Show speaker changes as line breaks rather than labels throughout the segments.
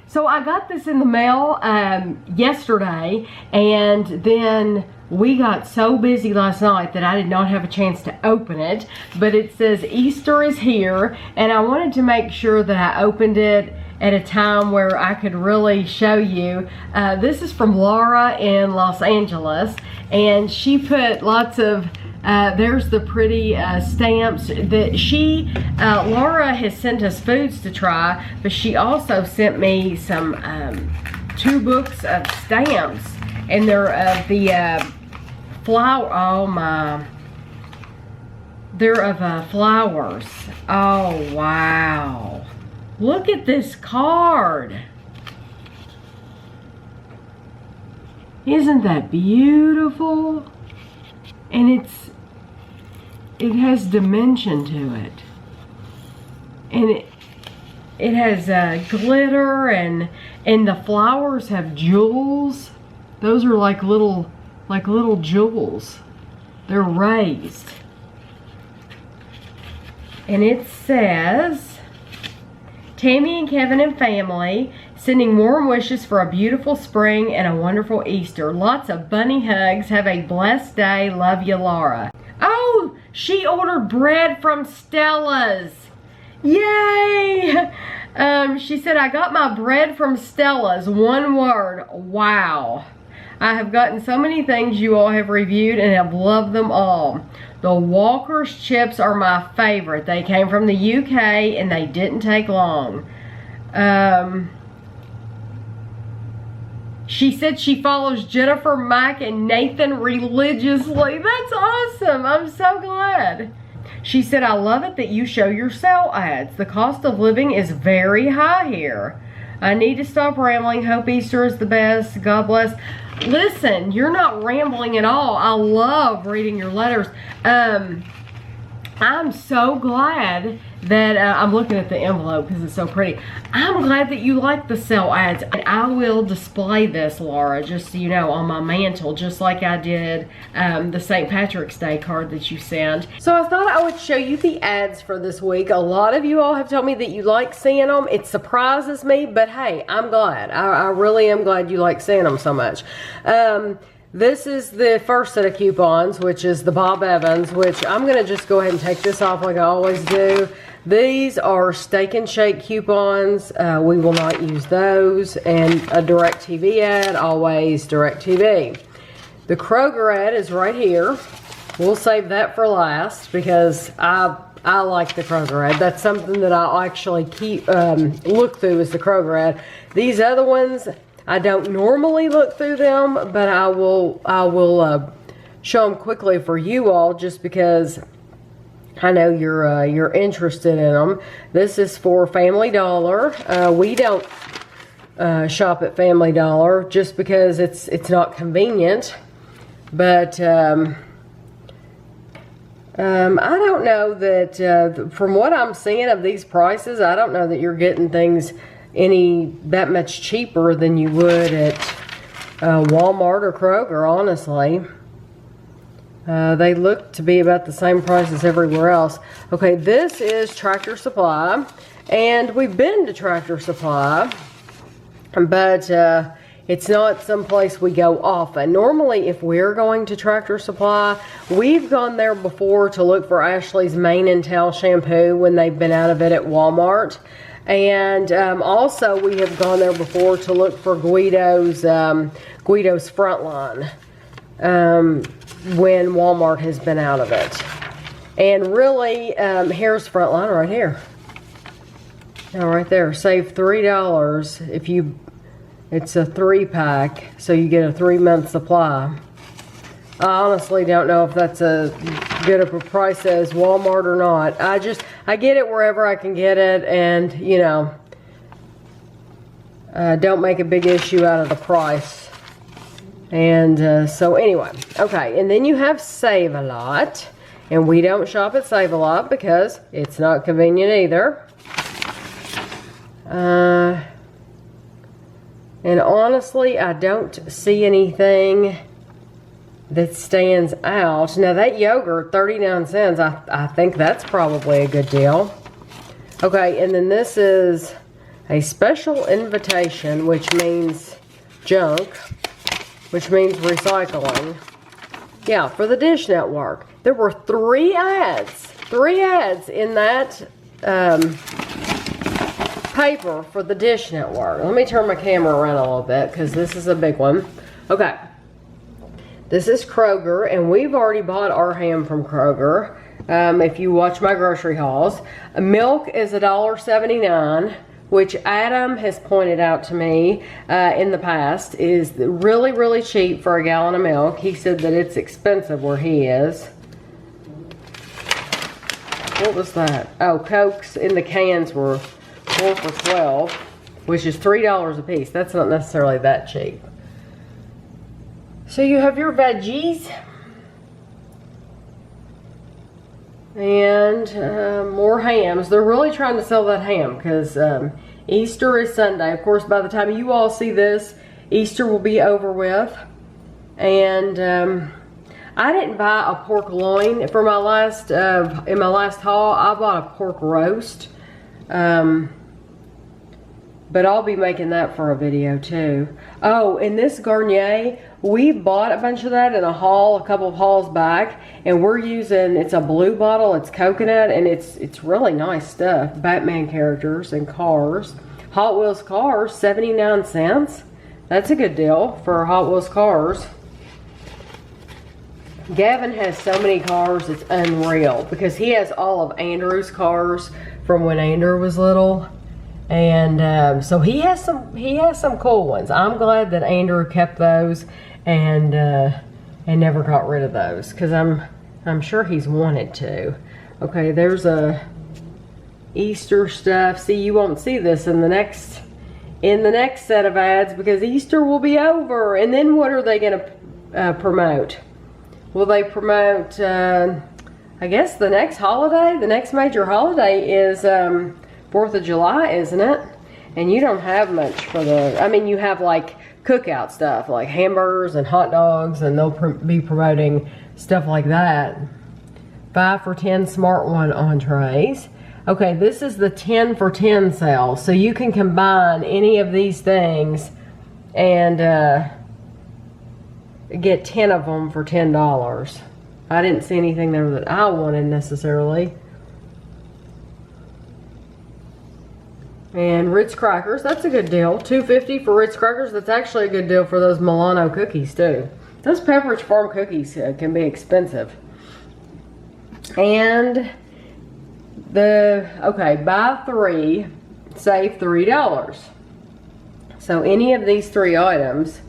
So I got this in the mail yesterday, and then we got so busy last night that I did not have a chance to open it. But it says Easter is here, and I wanted to make sure that I opened it at a time where I could really show you. This is from Laura in Los Angeles, and she put lots of there's the pretty stamps that she, Laura has sent us foods to try, but she also sent me some 2 books of stamps, and they're of the flower, oh my, they're of flowers. Oh wow, look at this card. Isn't that beautiful? And it has dimension to it, and it has glitter, and the flowers have jewels. Those are like little jewels. They're raised, and it says, Tammy and Kevin and family sending warm wishes for a beautiful spring and a wonderful Easter. Lots of bunny hugs. Have a blessed day. Love you, Laura. Oh, she ordered bread from Stella's. Yay! She said, I got my bread from Stella's. One word. Wow. I have gotten so many things you all have reviewed and have loved them all. The Walker's chips are my favorite. They came from the UK and they didn't take long. She said she follows Jennifer, Mike, and Nathan religiously. That's awesome. I'm so glad. She said, I love it that you show your sale ads. The cost of living is very high here. I need to stop rambling. Hope Easter is the best. God bless. Listen, you're not rambling at all. I love reading your letters. I'm so glad that I'm looking at the envelope because it's so pretty. I'm glad that you like the sale ads, and I will display this, Laura, just so you know, on my mantle, just like I did the St. Patrick's Day card that you sent. So I thought I would show you the ads for this week. A lot of you all have told me that you like seeing them. It surprises me, but hey, I'm glad. I really am glad you like seeing them so much. This is the first set of coupons, which is the Bob Evans, which I'm going to just go ahead and take this off like I always do. These are Steak and Shake coupons. We will not use those. And a DirecTV ad, always DirecTV. The Kroger ad is right here. We'll save that for last because I like the Kroger ad. That's something that I'll actually look through, is the Kroger ad. These other ones, I don't normally look through them, but I will show them quickly for you all just because I know you're interested in them. This is for Family Dollar. We don't shop at Family Dollar just because it's not convenient. But I don't know that from what I'm seeing of these prices, I don't know that you're getting things that much cheaper than you would at Walmart or Kroger, honestly. They look to be about the same price as everywhere else. Okay, this is Tractor Supply, and we've been to Tractor Supply, but it's not someplace we go often. Normally, if we're going to Tractor Supply, we've gone there before to look for Ashley's Mane and Tail shampoo when they've been out of it at Walmart. And also we have gone there before to look for Guido's Frontline when Walmart has been out of it. And really, here's Frontline right here. Now right there, save $3 if it's a 3-pack, so you get a 3-month supply. I honestly don't know if that's a good of a price as Walmart or not. I get it wherever I can get it, and you know, don't make a big issue out of the price. And so anyway, okay, and then you have Save A Lot, and we don't shop at Save A Lot because it's not convenient either. And honestly, I don't see anything that stands out. Now that yogurt, 39 cents, I think that's probably a good deal. Okay, and then this is A special invitation, which means junk, which means recycling. Yeah, for the Dish Network. There were 3 ads in that paper for the Dish Network. Let me turn my camera around a little bit because this is a big one. Okay. This is Kroger, and we've already bought our ham from Kroger. If you watch my grocery hauls. Milk is $1.79, which Adam has pointed out to me in the past is really, really cheap for a gallon of milk. He said that it's expensive where he is. What was that? Oh, Cokes in the cans were 4 for $12, which is $3 a piece. That's not necessarily that cheap. So you have your veggies. And more hams. They're really trying to sell that ham because Easter is Sunday. Of course, by the time you all see this, Easter will be over with. And I didn't buy a pork loin for my last in my last haul. I bought a pork roast. But I'll be making that for a video too. Oh, and this Garnier, we bought a bunch of that in a haul a couple of hauls back, and we're using, it's a blue bottle, it's coconut, and it's really nice stuff. Batman characters and cars. Hot Wheels cars, 79 cents. That's a good deal for Hot Wheels cars. Gavin has so many cars, it's unreal, because he has all of Andrew's cars from when Andrew was little. And so he has some cool ones. I'm glad that Andrew kept those and never got rid of those, because I'm sure he's wanted to. Okay, there's a Easter stuff. See, you won't see this in the next set of ads because Easter will be over. And then what are they going to promote? Will they promote? I guess the next holiday, the next major holiday is 4th of July, isn't it? And you don't have much for the, I mean, you have like cookout stuff, like hamburgers and hot dogs, and they'll be promoting stuff like that. 5 for $10 Smart One entrees. Okay, this is the 10 for $10 sale. So you can combine any of these things and get 10 of them for $10. I didn't see anything there that I wanted necessarily. And Ritz crackers, that's a good deal. $2.50 for Ritz crackers. That's actually a good deal for those Milano cookies too. Those Pepperidge Farm cookies can be expensive. And buy 3, save $3. So any of these 3 items.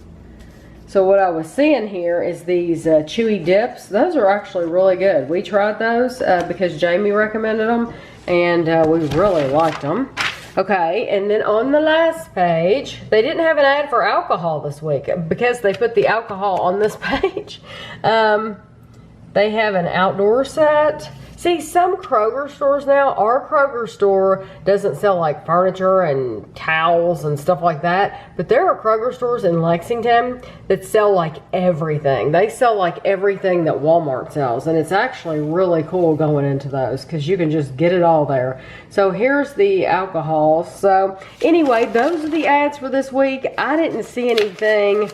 So what I was seeing here is these chewy dips. Those are actually really good. We tried those because Jamie recommended them, and we really liked them. Okay, and then on the last page, they didn't have an ad for alcohol this week because they put the alcohol on this page. They have an outdoor set. See, some Kroger stores now, our Kroger store doesn't sell like furniture and towels and stuff like that, but there are Kroger stores in Lexington that sell like everything. They sell like everything that Walmart sells, and it's actually really cool going into those because you can just get it all there. So here's the alcohol. So anyway, those are the ads for this week. I didn't see anything.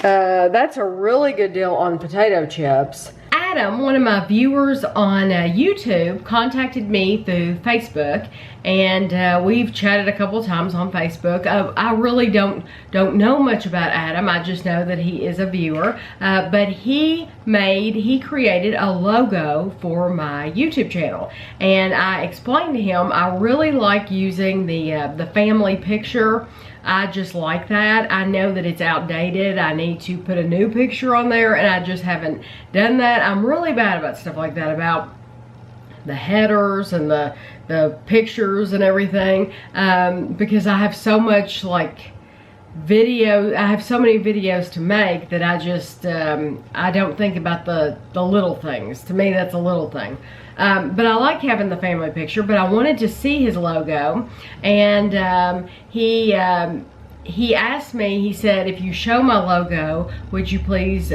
That's a really good deal on potato chips. Adam, one of my viewers on YouTube, contacted me through Facebook, and we've chatted a couple times on Facebook. I really don't know much about Adam. I just know that he is a viewer, but he created a logo for my YouTube channel, and I explained to him I really like using the family picture. I just like that. I know that it's outdated. I need to put a new picture on there, and I just haven't done that. I'm really bad about stuff like that, about the headers and the pictures and everything, because I have so much like video. I have so many videos to make that I just I don't think about the little things. To me, that's a little thing. But I like having the family picture, but I wanted to see his logo, and he asked me, he said, if you show my logo, would you please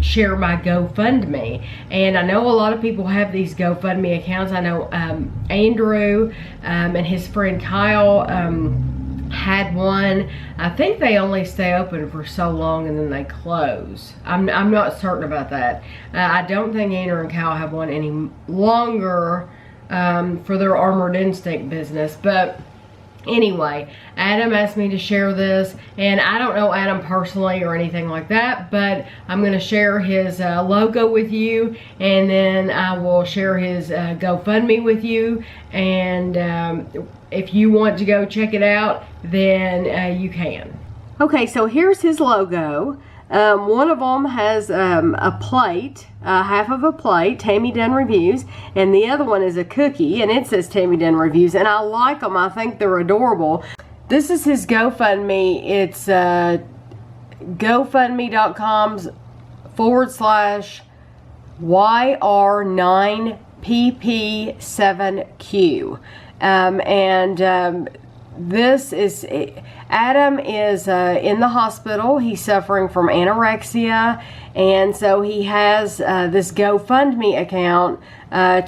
share my GoFundMe. And I know a lot of people have these GoFundMe accounts. I know Andrew and his friend Kyle had one. I think they only stay open for so long and then they close. I'm not certain about that. I don't think Andrew and Kyle have one any longer for their Armored Instinct business. But anyway, Adam asked me to share this, and I don't know Adam personally or anything like that, but I'm going to share his logo with you, and then I will share his GoFundMe with you, and if you want to go check it out, then you can. Okay, so here's his logo. One of them has a plate, half of a plate, Tammy Dunn Reviews, and the other one is a cookie, and it says Tammy Dunn Reviews, and I like them. I think they're adorable. This is his GoFundMe. It's GoFundMe.com/YR9PP7Q. This is, Adam is in the hospital. He's suffering from anorexia, and so he has this GoFundMe account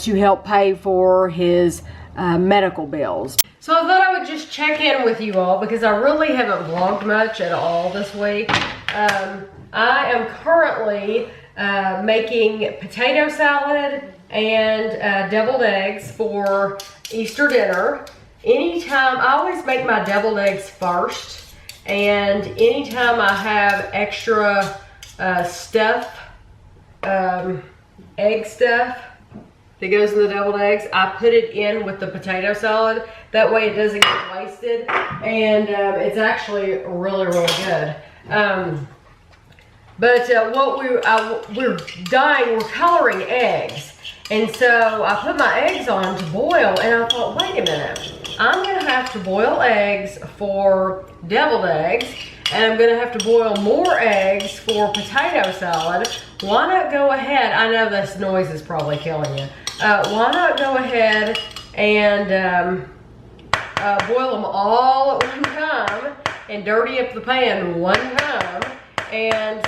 to help pay for his medical bills. So I thought I would just check in with you all because I really haven't vlogged much at all this week. I am currently making potato salad and deviled eggs for Easter dinner. Anytime, I always make my deviled eggs first, and anytime I have extra stuff, egg stuff that goes in the deviled eggs, I put it in with the potato salad. That way it doesn't get wasted, and it's actually really, really good. What we're coloring eggs. And so I put my eggs on to boil, and I thought, wait a minute, I'm going to have to boil eggs for deviled eggs, and I'm going to have to boil more eggs for potato salad. Why not go ahead, I know this noise is probably killing you, why not go ahead and boil them all at one time and dirty up the pan one time. And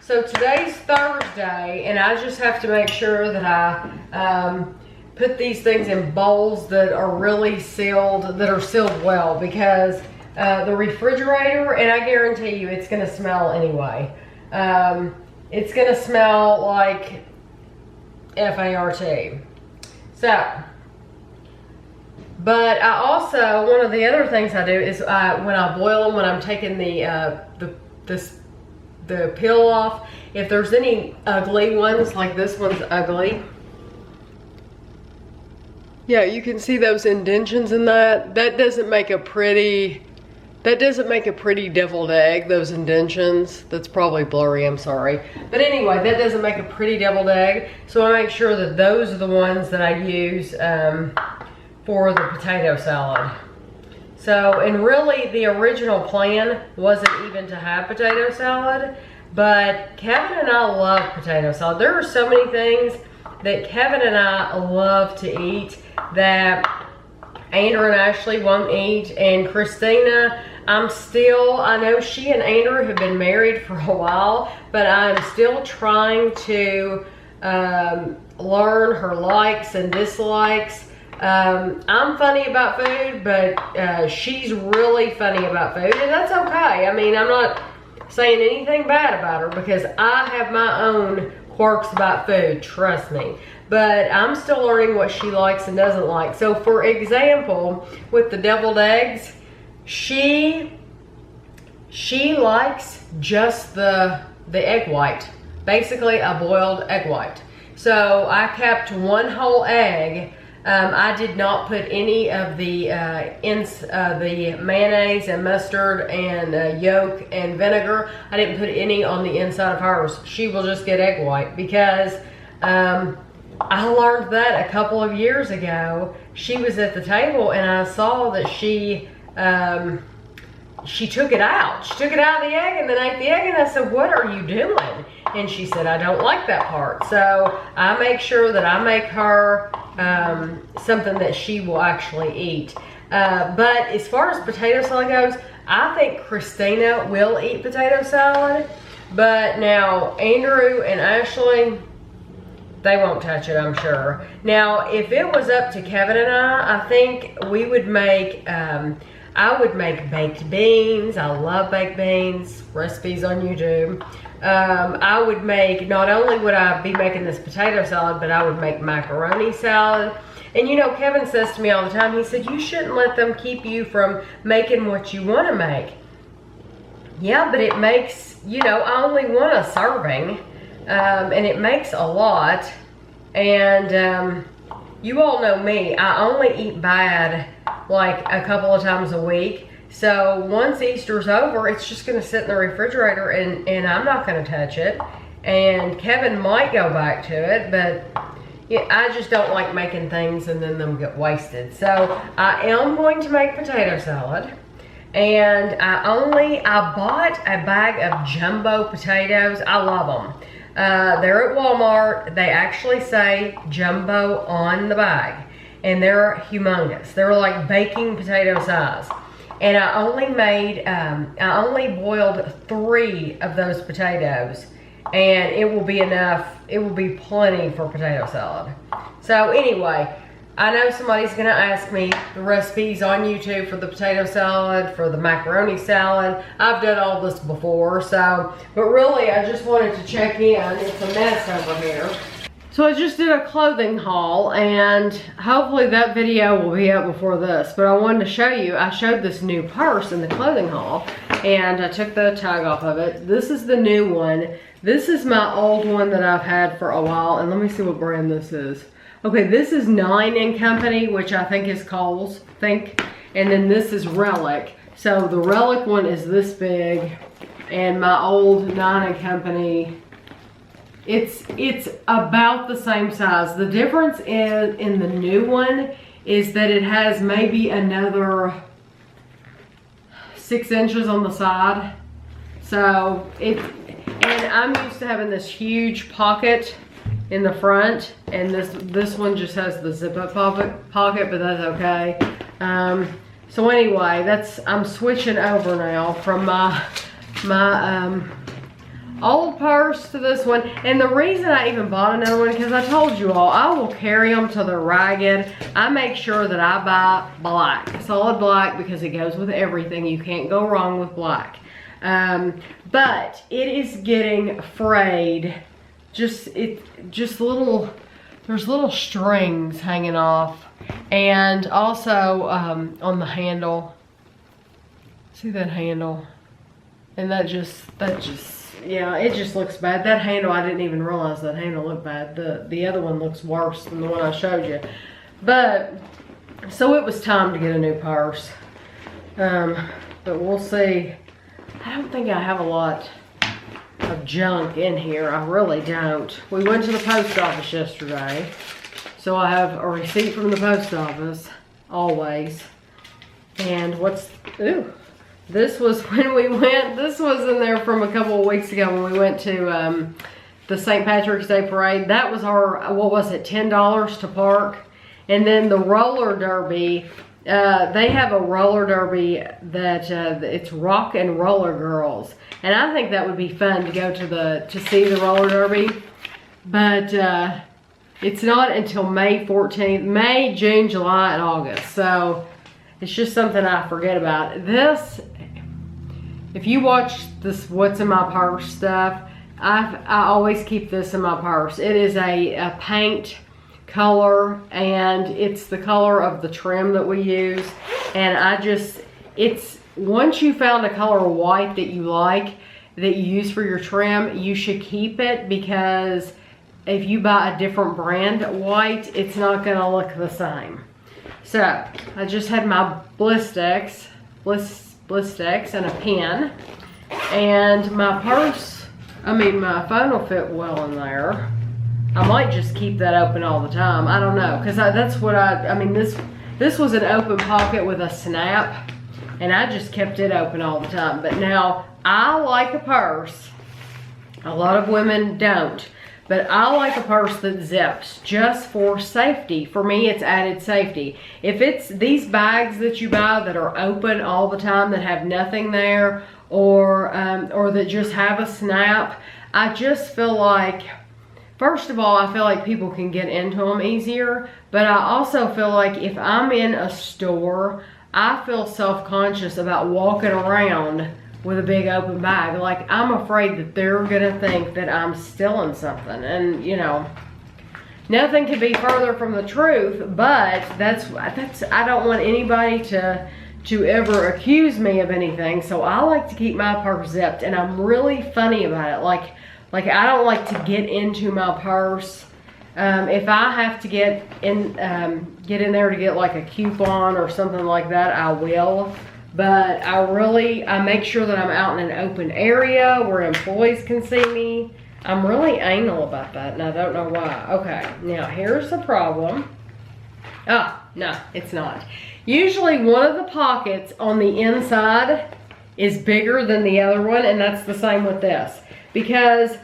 so today's Thursday, and I just have to make sure that I put these things in bowls that are really sealed, that are sealed well, because the refrigerator, and I guarantee you it's gonna smell anyway. It's gonna smell like FART. So, but I also, one of the other things I do is when I boil them, when I'm taking the peel off, if there's any ugly ones, like this one's ugly. Yeah, you can see those indentions in that. That doesn't make a pretty deviled egg, those indentions. That's probably blurry, I'm sorry. But anyway, that doesn't make a pretty deviled egg. So I make sure that those are the ones that I use for the potato salad. So, and really the original plan wasn't even to have potato salad, but Kevin and I love potato salad. There are so many things that Kevin and I love to eat that Andrew and Ashley won't eat, and Christina, I know she and Andrew have been married for a while, but I'm still trying to learn her likes and dislikes. I'm funny about food, but she's really funny about food, and that's okay. I mean, I'm not saying anything bad about her because I have my own quirks about food, trust me. But I'm still learning what she likes and doesn't like. So for example, with the deviled eggs, she likes just the egg white, basically a boiled egg white. So I kept one whole egg. I did not put any of the mayonnaise and mustard and yolk and vinegar. I didn't put any on the inside of hers. She will just get egg white because I learned that a couple of years ago. She was at the table and I saw that she took it out. She took it out of the egg and then ate the egg, and I said, "What are you doing?" And she said, "I don't like that part." So I make sure that I make her something that she will actually eat. But as far as potato salad goes, I think Christina will eat potato salad, But now Andrew and Ashley, they won't touch it, I'm sure. Now, if it was up to Kevin and I think we would make, I would make baked beans. I love baked beans, recipes on YouTube. I would make, not only would I be making this potato salad, but I would make macaroni salad. And you know, Kevin says to me all the time, he said, you shouldn't let them keep you from making what you want to make. Yeah, but it makes, you know, I only want a serving. And it makes a lot. And you all know me, I only eat bad like a couple of times a week. So once Easter's over, it's just gonna sit in the refrigerator and I'm not gonna touch it. And Kevin might go back to it, but yeah, I just don't like making things and then them get wasted. So I am going to make potato salad. And I bought a bag of jumbo potatoes. I love them. They're at Walmart. They actually say jumbo on the bag. And they're humongous. They're like baking potato size. And I only boiled 3 of those potatoes. And it will be enough, it will be plenty for potato salad. So anyway, I know somebody's gonna ask me the recipes on YouTube for the potato salad, for the macaroni salad. I've done all this before, so, but really I just wanted to check in. It's a mess over here. So I just did a clothing haul, and hopefully that video will be out before this, but I wanted to show you, I showed this new purse in the clothing haul, and I took the tag off of it. This is the new one. This is my old one that I've had for a while, and let me see what brand this is. Okay, this is 9 & Company, which I think is Kohl's, and then this is Relic. So the Relic one is this big, and my old 9 & Company, it's about the same size. The difference in the new one is that it has maybe another 6 inches on the side. So and I'm used to having this huge pocket in the front, and this one just has the zip-up pocket, but that's okay. So anyway, I'm switching over now from my old purse to this one. And the reason I even bought another one, because I told you all, I will carry them till they're ragged. I make sure that I buy black, solid black, because it goes with everything. You can't go wrong with black. But it is getting frayed. There's little strings hanging off, and also on the handle. See that handle? And that just yeah, it just looks bad. That handle, I didn't even realize that handle looked bad. The other one looks worse than the one I showed you. But so it was time to get a new purse. But we'll see. I don't think I have a lot of junk in here. I really don't. We went to the post office yesterday, so I have a receipt from the post office always. And this was when we went, this was in there from a couple of weeks ago when we went to the St. Patrick's Day parade. That was our, what was it, $10 to park. And then the roller derby, they have a roller derby that it's Rock and Roller Girls, and I think that would be fun to go to see the roller derby. But it's not until May 14th, May, June, July, and August. So it's just something I forget about. This, if you watch this What's in My Purse stuff, I always keep this in my purse. It is a paint color, and it's the color of the trim that we use. And it's once you found a color white that you like, that you use for your trim, you should keep it, because if you buy a different brand white, it's not gonna look the same. So I just had my Blistex and a pen, and my purse, my phone will fit well in there. I might just keep that open all the time. I don't know, because that's what this was an open pocket with a snap, and I just kept it open all the time. But now, I like a purse. A lot of women don't. But I like a purse that zips just for safety. For me, it's added safety. If it's these bags that you buy that are open all the time, that have nothing there, or that just have a snap, I just feel like, first of all, I feel like people can get into them easier. But I also feel like if I'm in a store, I feel self-conscious about walking around with a big open bag. Like, I'm afraid that they're gonna think that I'm stealing something. And you know, nothing could be further from the truth, but that's I don't want anybody to ever accuse me of anything. So I like to keep my purse zipped, and I'm really funny about it. Like I don't like to get into my purse. If I have to get in there to get like a coupon or something like that, I will. But I make sure that I'm out in an open area where employees can see me. I'm really anal about that, and I don't know why. Okay, now here's the problem. Ah, no, it's not. Usually one of the pockets on the inside is bigger than the other one, and that's the same with this. Because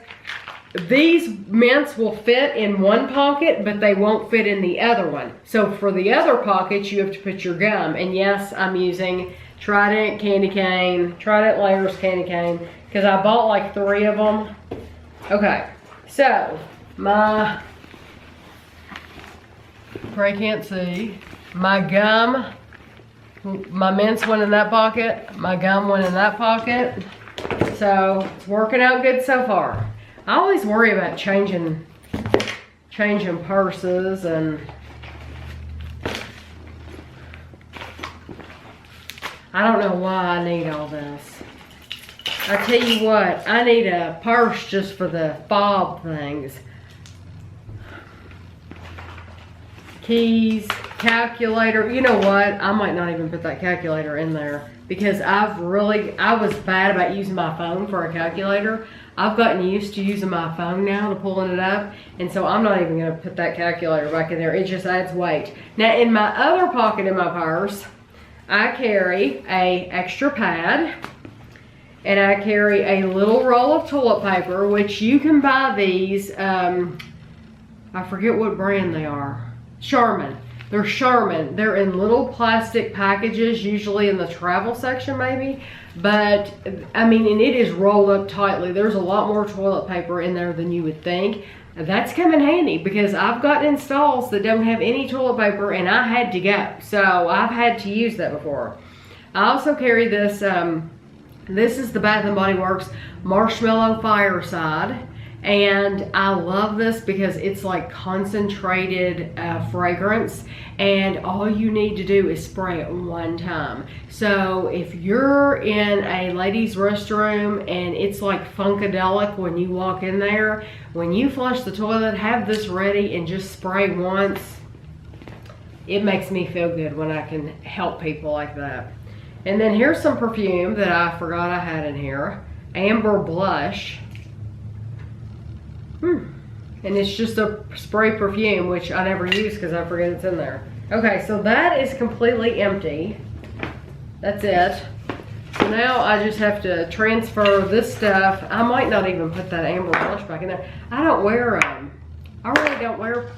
these mints will fit in one pocket, but they won't fit in the other one. So for the other pockets, you have to put your gum. And yes, I'm using Trident candy cane, Trident Layers candy cane, because I bought like 3 of them. Okay, so my, probably can't see, my gum, my mints went in that pocket, my gum went in that pocket. So it's working out good so far. I always worry about changing purses, and I don't know why I need all this. I tell you what, I need a purse just for the fob things. Keys, calculator. You know what? I might not even put that calculator in there, because I was bad about using my phone for a calculator. I've gotten used to using my phone now to pulling it up, and so I'm not even going to put that calculator back in there. It just adds weight. Now, in my other pocket in my purse, I carry a extra pad, and I carry a little roll of toilet paper, which you can buy these, I forget what brand they are. Charmin. They're Charmin. They're in little plastic packages, usually in the travel section maybe. But, I mean, and it is rolled up tightly. There's a lot more toilet paper in there than you would think. That's come in handy, because I've gotten installs that don't have any toilet paper, and I had to go. So I've had to use that before. I also carry this, this is the Bath & Body Works Marshmallow Fireside. And I love this because it's like concentrated fragrance, and all you need to do is spray it one time. So if you're in a ladies' restroom and it's like funkadelic when you walk in there, when you flush the toilet, have this ready and just spray once. It makes me feel good when I can help people like that. And then here's some perfume that I forgot I had in here. Amber Blush. And it's just a spray perfume, which I never use because I forget it's in there. Okay, so that is completely empty. That's it. So now I just have to transfer this stuff. I might not even put that Amber Blush back in there. I don't wear, I really don't wear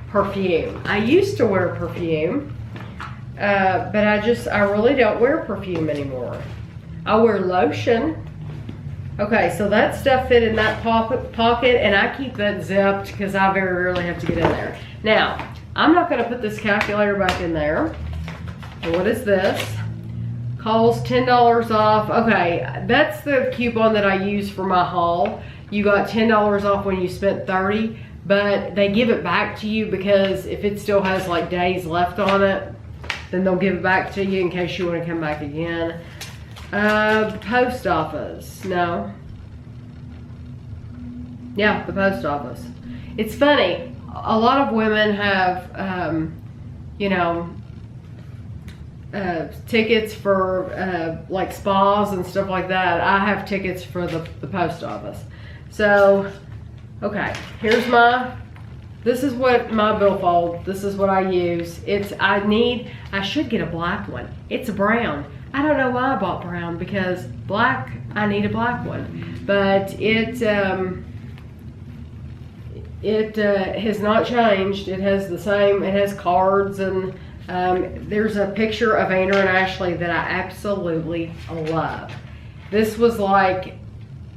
perfume. I used to wear perfume, but I really don't wear perfume anymore. I wear lotion. Okay, so that stuff fit in that pocket, and I keep that zipped because I very rarely have to get in there. Now, I'm not going to put this calculator back in there. So what is this? Kohl's $10 off. Okay, that's the coupon that I use for my haul. You got $10 off when you spent $30, but they give it back to you because if it still has like days left on it, then they'll give it back to you in case you want to come back again. Post office. No. Yeah, the post office. It's funny. A lot of women have, you know, tickets for like spas and stuff like that. I have tickets for the post office. So, okay, here's this is what my billfold, this is what I use. I should get a black one. It's a brown. I don't know why I bought brown, because black, I need a black one. But It has not changed. It has the same, it has cards, and there's a picture of Andrew and Ashley that I absolutely love. This was like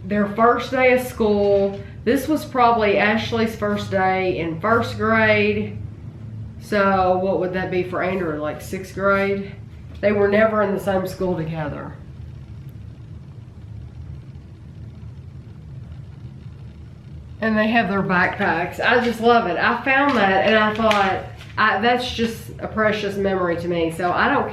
their first day of school. This was probably Ashley's first day in 1st grade. So what would that be for Andrew, like 6th grade? They were never in the same school together. And they have their backpacks. I just love it. I found that and I thought, that's just a precious memory to me. So I don't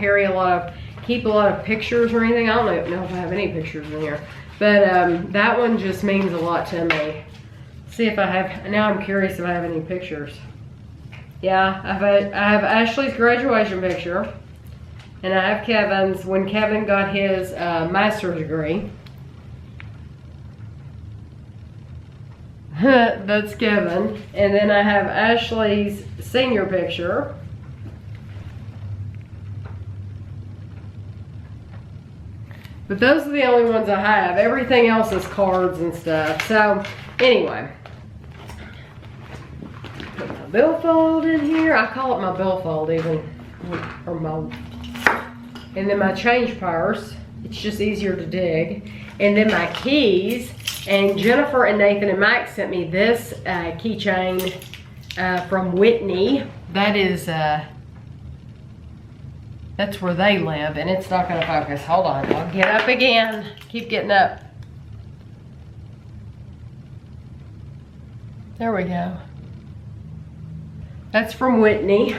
keep a lot of pictures or anything. I don't know if I have any pictures in here. But that one just means a lot to me. See if I have, now I'm curious if I have any pictures. Yeah, I have Ashley's graduation picture. And I have Kevin's, when Kevin got his master's degree. That's Kevin. And then I have Ashley's senior picture. But those are the only ones I have. Everything else is cards and stuff. So, anyway. Put my billfold in here. I call it my billfold even. Or my, and then my change purse. It's just easier to dig. And then my keys. And Jennifer and Nathan and Mike sent me this keychain from Whitney. That is, that's where they live, and it's not gonna focus. Hold on, I'll get up again. Keep getting up. There we go. That's from Whitney.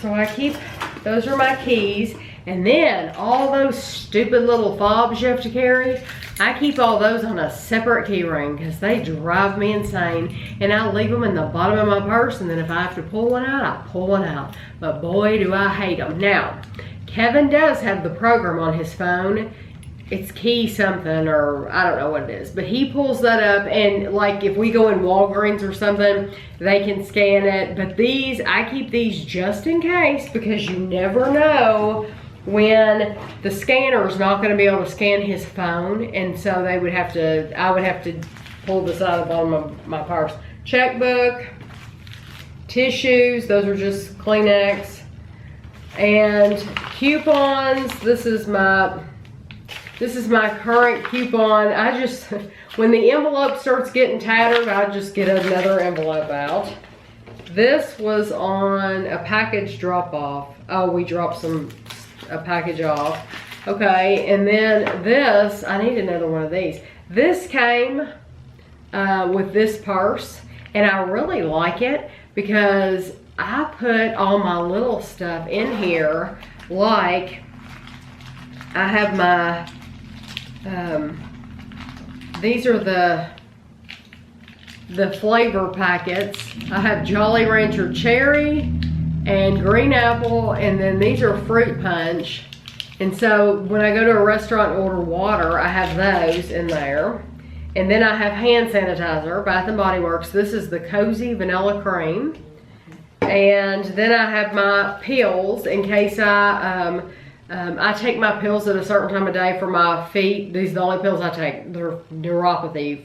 So I keep, those are my keys. And then all those stupid little fobs you have to carry, I keep all those on a separate key ring because they drive me insane. And I leave them in the bottom of my purse, and then if I have to pull one out, I pull one out. But boy, do I hate them. Now, Kevin does have the program on his phone. It's key something, or I don't know what it is. But he pulls that up, and like if we go in Walgreens or something, they can scan it. But these, I keep these just in case, because you never know when the scanner is not going to be able to scan his phone, and so they would have to, I would have to pull this out of the bottom of my purse. Checkbook, tissues, those are just Kleenex, and coupons. This is my current coupon. I just, when the envelope starts getting tattered, I just get another envelope out. This was on a package drop off. Oh, we dropped a package off. Okay, and then this, I need another one of these. This came with this purse, and I really like it because I put all my little stuff in here. Like, I have my, these are the flavor packets. I have Jolly Rancher Cherry and green apple, and then these are fruit punch. And so when I go to a restaurant and order water, I have those in there. And then I have hand sanitizer, Bath and Body Works. This is the Cozy Vanilla Cream. And then I have my pills in case I take my pills at a certain time of day for my feet. These are the only pills I take. They're neuropathy.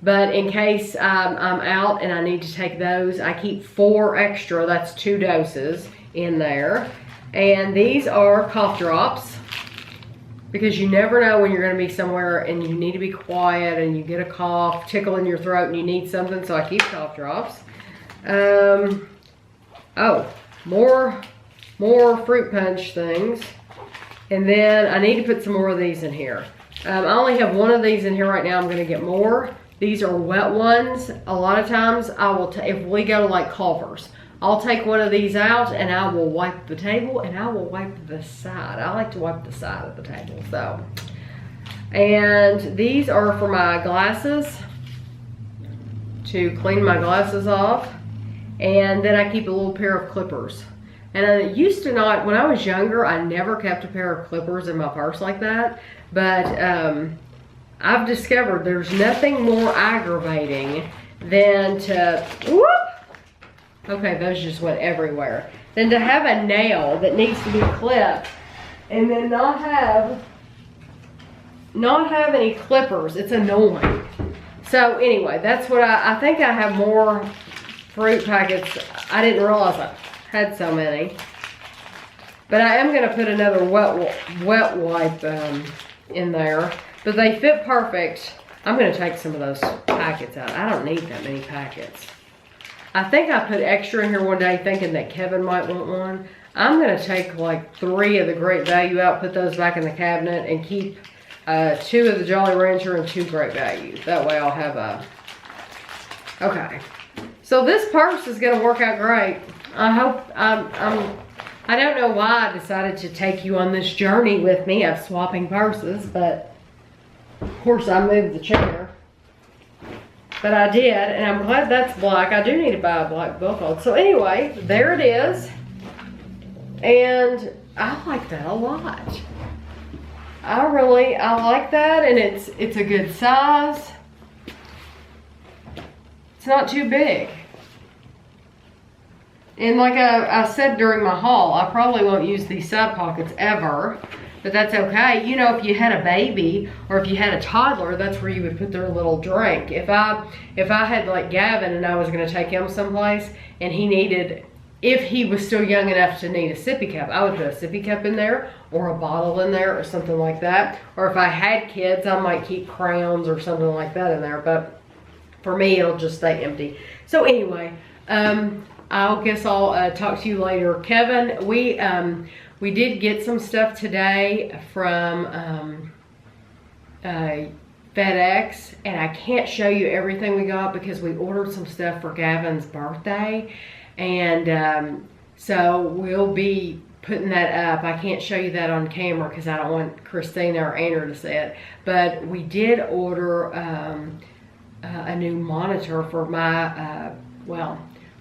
But in case I'm out and I need to take those, I keep 4 extra. That's 2 doses in there. And these are cough drops, because you never know when you're going to be somewhere and you need to be quiet and you get a cough, tickle in your throat, and you need something. So I keep cough drops. Oh, more fruit punch things. And then I need to put some more of these in here. I only have 1 of these in here right now. I'm going to get more. These are wet ones. A lot of times I will, if we go to like Culver's, I'll take one of these out and I will wipe the table, and I will wipe the side. I like to wipe the side of the table, so. And these are for my glasses, to clean my glasses off. And then I keep a little pair of clippers. And I used to not, when I was younger, I never kept a pair of clippers in my purse like that. But I've discovered there's nothing more aggravating than to, whoop! Okay, those just went everywhere. Than to have a nail that needs to be clipped and then not have any clippers. It's annoying. So anyway, that's what I think I have more fruit packets. I didn't realize I had so many. But I am going to put another wet wipe in there. But they fit perfect. I'm going to take some of those packets out. I don't need that many packets. I think I put extra in here one day thinking that Kevin might want one. I'm going to take like 3 of the Great Value out, put those back in the cabinet, and keep 2 of the Jolly Rancher and 2 Great Value. That way I'll have a... Okay. So this purse is going to work out great. I hope... I don't know why I decided to take you on this journey with me of swapping purses, but of course I moved the chair. But I did, and I'm glad that's black. I do need to buy a black billfold. So anyway, there it is. And I like that a lot. I like that, and it's a good size. It's not too big. And like I said during my haul, I probably won't use these side pockets ever. But that's okay. You know, if you had a baby or if you had a toddler, that's where you would put their little drink. If I had like Gavin and I was going to take him someplace and he needed, if he was still young enough to need a sippy cup, I would put a sippy cup in there or a bottle in there or something like that. Or if I had kids, I might keep crowns or something like that in there. But for me, it'll just stay empty. So anyway, I guess I'll talk to you later. Kevin, we did get some stuff today from FedEx, and I can't show you everything we got because we ordered some stuff for Gavin's birthday, and so we'll be putting that up. I can't show you that on camera because I don't want Christina or Andrew to see it, but we did order a new monitor for my,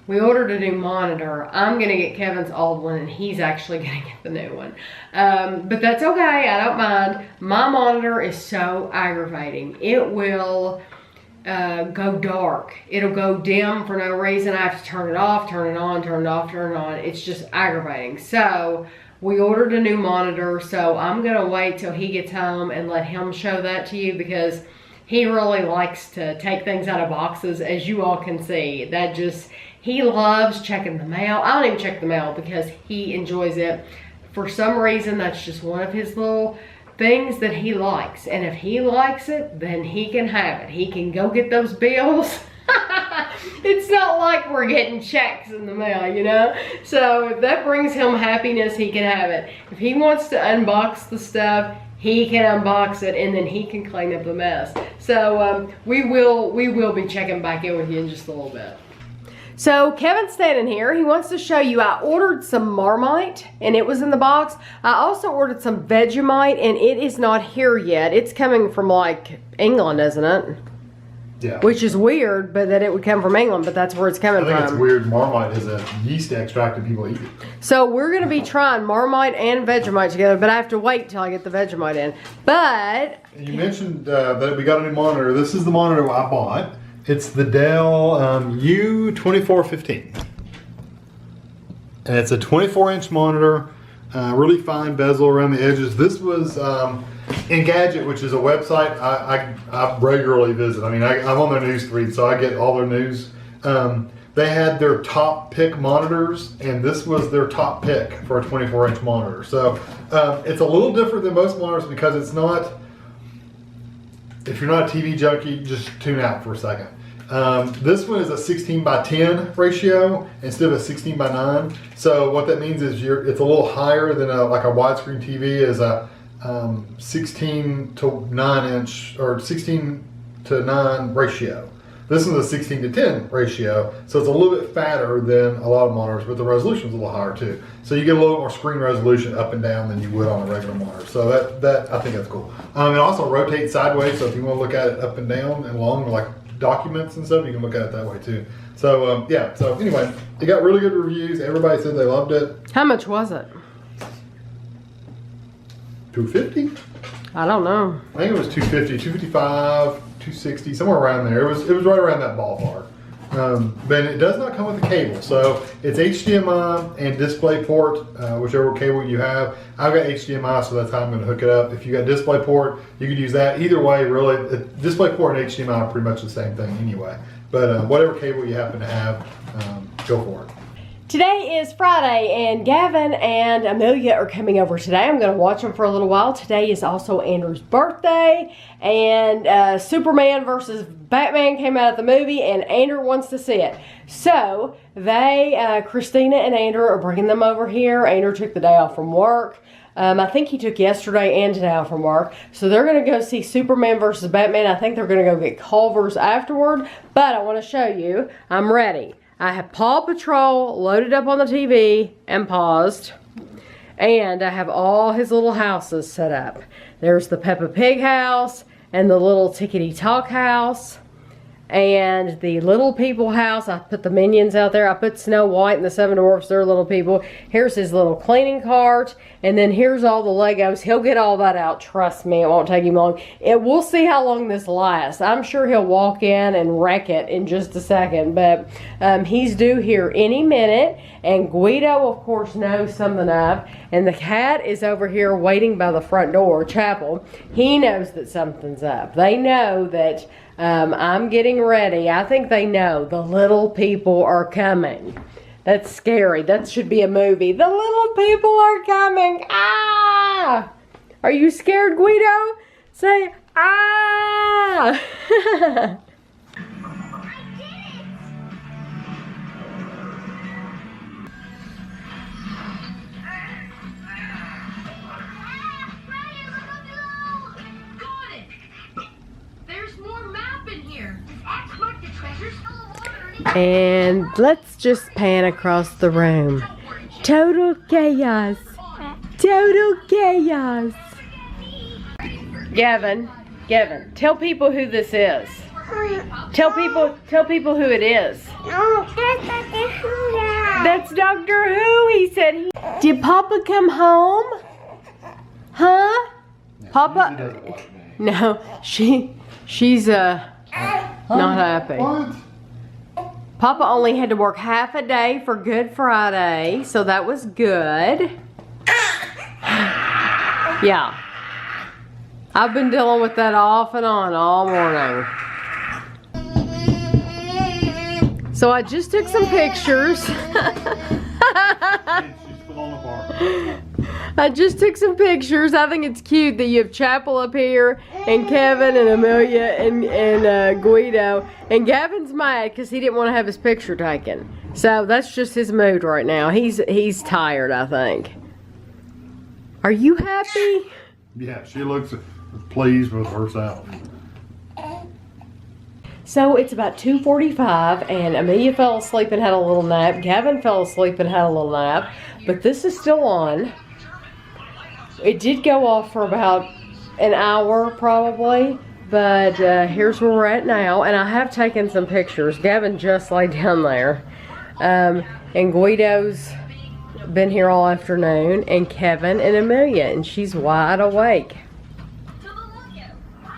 we ordered a new monitor. I'm going to get Kevin's old one, and he's actually going to get the new one. But that's okay. I don't mind. My monitor is so aggravating. It will go dark. It'll go dim for no reason. I have to turn it off, turn it on, turn it off, turn it on. It's just aggravating. So we ordered a new monitor. So I'm going to wait till he gets home and let him show that to you because he really likes to take things out of boxes, as you all can see. He loves checking the mail. I don't even check the mail because he enjoys it. For some reason, that's just one of his little things that he likes. And if he likes it, then he can have it. He can go get those bills. It's not like we're getting checks in the mail, you know? So if that brings him happiness, he can have it. If he wants to unbox the stuff, he can unbox it, and then he can clean up the mess. So we will be checking back in with you in just a little bit. So Kevin's standing here. He wants to show you. I ordered some Marmite, and it was in the box. I also ordered some Vegemite, and it is not here yet. It's coming from like England, isn't it?
Yeah.
Which is weird, but that it would come from England, but that's where it's coming from.
I think it's weird. Marmite is a yeast extract and people eat it.
So we're going to be trying Marmite and Vegemite together, but I have to wait till I get the Vegemite in. But
you mentioned that we got a new monitor. This is the monitor I bought. It's the Dell U2415. And it's a 24-inch monitor, really fine bezel around the edges. This was Engadget, which is a website I regularly visit. I mean, I'm on their news feed, so I get all their news. They had their top pick monitors, and this was their top pick for a 24-inch monitor. So it's a little different than most monitors because it's not, if you're not a TV junkie, just tune out for a second. This one is a 16:10 ratio instead of a 16:9. So what that means is it's a little higher than like a widescreen TV is a 16 to 9 inch or 16 to 9 ratio. This is a 16:10 ratio, so it's a little bit fatter than a lot of monitors, but the resolution is a little higher too. So you get a little more screen resolution up and down than you would on a regular monitor. So that I think that's cool. It also rotates sideways, so if you want to look at it up and down and long, like documents and stuff, you can look at it that way too. So yeah. So anyway, it got really good reviews. Everybody said they loved it.
how much was it?
$250?
I don't know.
I think it was $250, $255, $260, somewhere around there. It was right around that ballpark. but it does not come with a cable. So it's HDMI and DisplayPort, whichever cable you have. I've got HDMI, so that's how I'm going to hook it up. If you got DisplayPort, you could use that. Either way, really, DisplayPort and HDMI are pretty much the same thing anyway. But whatever cable you happen to have, go for it.
Today is Friday, and Gavin and Amelia are coming over today. I'm going to watch them for a little while. Today is also Andrew's birthday, and Superman versus Batman came out of the movie, and Andrew wants to see it. So, Christina and Andrew are bringing them over here. Andrew took the day off from work. I think he took yesterday and today off from work. So they're going to go see Superman versus Batman. I think they're going to go get Culver's afterward. But I want to show you, I'm ready. I have Paw Patrol loaded up on the TV and paused. And I have all his little houses set up. There's the Peppa Pig house and the little Tickety Talk house. And the Little People house, I put the Minions out there. I put Snow White and the Seven Dwarfs, they're little people. Here's his little cleaning cart. And then here's all the Legos. He'll get all that out. Trust me, it won't take him long. We'll see how long this lasts. I'm sure he'll walk in and wreck it in just a second. But he's due here any minute. And Guido, of course, knows something up. And the cat is over here waiting by the front door, Chapel. He knows that something's up. They know that I'm getting ready. I think they know the little people are coming. That's scary. That should be a movie. The little people are coming. Ah! Are you scared, Guido? Say, ah! And let's just pan across the room. Total chaos. Total chaos. Gavin, tell people who this is. Tell people who it is. That's Doctor Who, he said. Did Papa come home? Huh? Papa? No, she's not happy.
What?
Papa only had to work half a day for Good Friday, so that was good. Yeah. I've been dealing with that off and on all morning. So I just took some pictures. I just took some pictures. I think it's cute that you have Chapel up here, and Kevin and Amelia and Guido. And Gavin's mad because he didn't want to have his picture taken. So that's just his mood right now. He's tired, I think. Are you happy?
Yeah, she looks pleased with herself.
So it's about 2:45, and Amelia fell asleep and had a little nap. Gavin fell asleep and had a little nap. But this is still on. It did go off for about an hour probably, but here's where we're at now, and I have taken some pictures. Gavin just laid down there, and Guido's been here all afternoon, and Kevin and Amelia, and she's wide awake.